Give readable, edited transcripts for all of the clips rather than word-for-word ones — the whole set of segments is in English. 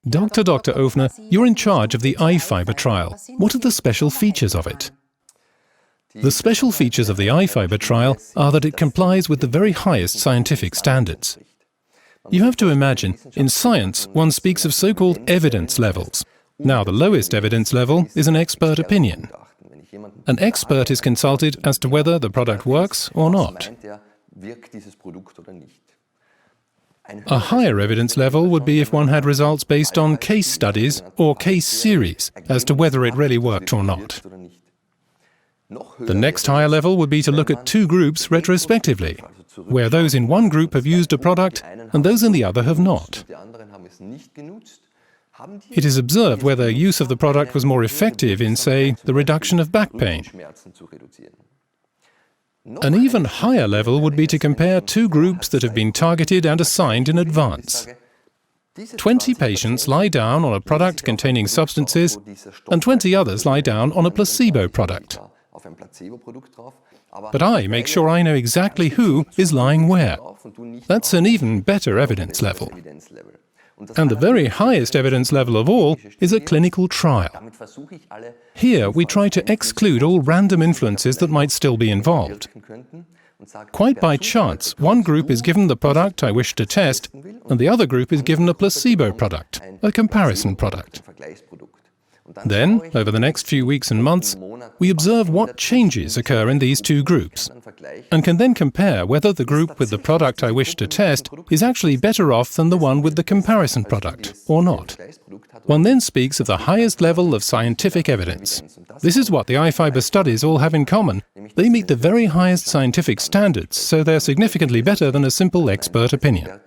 Dr. Ofner, you're in charge of the IFIBR trial. What are the special features of it? The special features of the IFIBR trial are that it complies with the very highest scientific standards. You have to imagine, in science, one speaks of so-called evidence levels. Now, the lowest evidence level is an expert opinion. An expert is consulted as to whether the product works or not. A higher evidence level would be if one had results based on case studies or case series as to whether it really worked or not. The next higher level would be to look at two groups retrospectively, where those in one group have used a product and those in the other have not. It is observed whether use of the product was more effective in, say, the reduction of back pain. An even higher level would be to compare two groups that have been targeted and assigned in advance. 20 patients lie down on a product containing substances, and 20 others lie down on a placebo product. But I make sure I know exactly who is lying where. That's an even better evidence level. And the very highest evidence level of all is a clinical trial. Here we try to exclude all random influences that might still be involved. Quite by chance, one group is given the product I wish to test, and the other group is given a placebo product, a comparison product. Then, over the next few weeks and months, we observe what changes occur in these two groups, and can then compare whether the group with the product I wish to test is actually better off than the one with the comparison product, or not. One then speaks of the highest level of scientific evidence. This is what the IFIBR studies all have in common. They meet the very highest scientific standards, so they're significantly better than a simple expert opinion.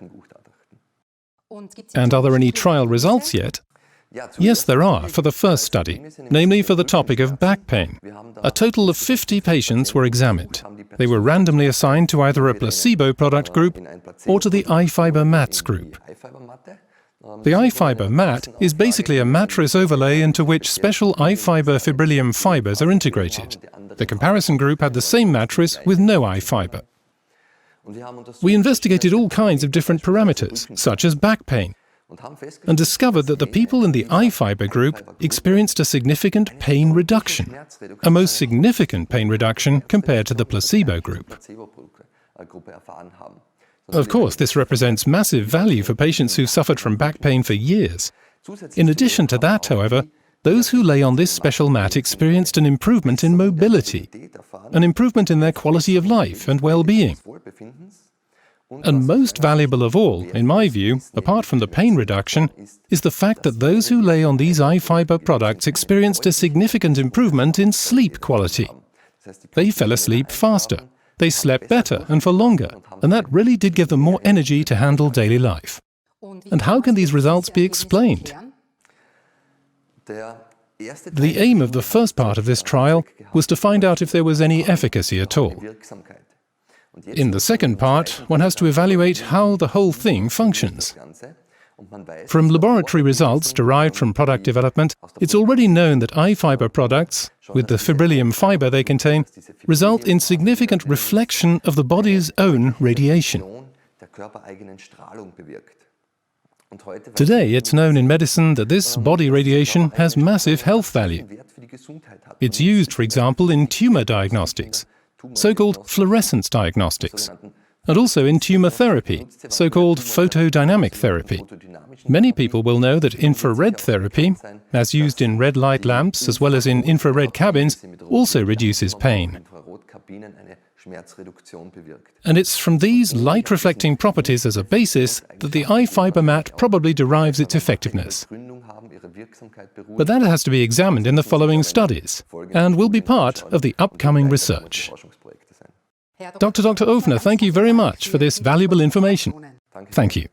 And are there any trial results yet? Yes, there are, for the first study, namely for the topic of back pain. A total of 50 patients were examined. They were randomly assigned to either a placebo product group or to the IFIBR MATS group. The IFIBR MAT is basically a mattress overlay into which special IFIBR fibrillum fibers are integrated. The comparison group had the same mattress with no IFIBR. We investigated all kinds of different parameters, such as back pain, and discovered that the people in the IFIBR group experienced a significant pain reduction, a most significant pain reduction compared to the placebo group. Of course, this represents massive value for patients who suffered from back pain for years. In addition to that, however, those who lay on this special mat experienced an improvement in mobility, an improvement in their quality of life and well-being. And most valuable of all, in my view, apart from the pain reduction, is the fact that those who lay on these IFIBR products experienced a significant improvement in sleep quality. They fell asleep faster, they slept better and for longer, and that really did give them more energy to handle daily life. And how can these results be explained? The aim of the first part of this trial was to find out if there was any efficacy at all. In the second part, one has to evaluate how the whole thing functions. From laboratory results derived from product development, it's already known that IFIBR products, with the fibrillum fiber they contain, result in significant reflection of the body's own radiation. Today, it's known in medicine that this body radiation has massive health value. It's used, for example, in tumor diagnostics, so-called fluorescence diagnostics, and also in tumor therapy, so-called photodynamic therapy. Many people will know that infrared therapy, as used in red light lamps as well as in infrared cabins, also reduces pain. And it's from these light-reflecting properties as a basis that the IFIBR mat probably derives its effectiveness. But that has to be examined in the following studies, and will be part of the upcoming research. Dr. Ofner, thank you very much for this valuable information. Thank you.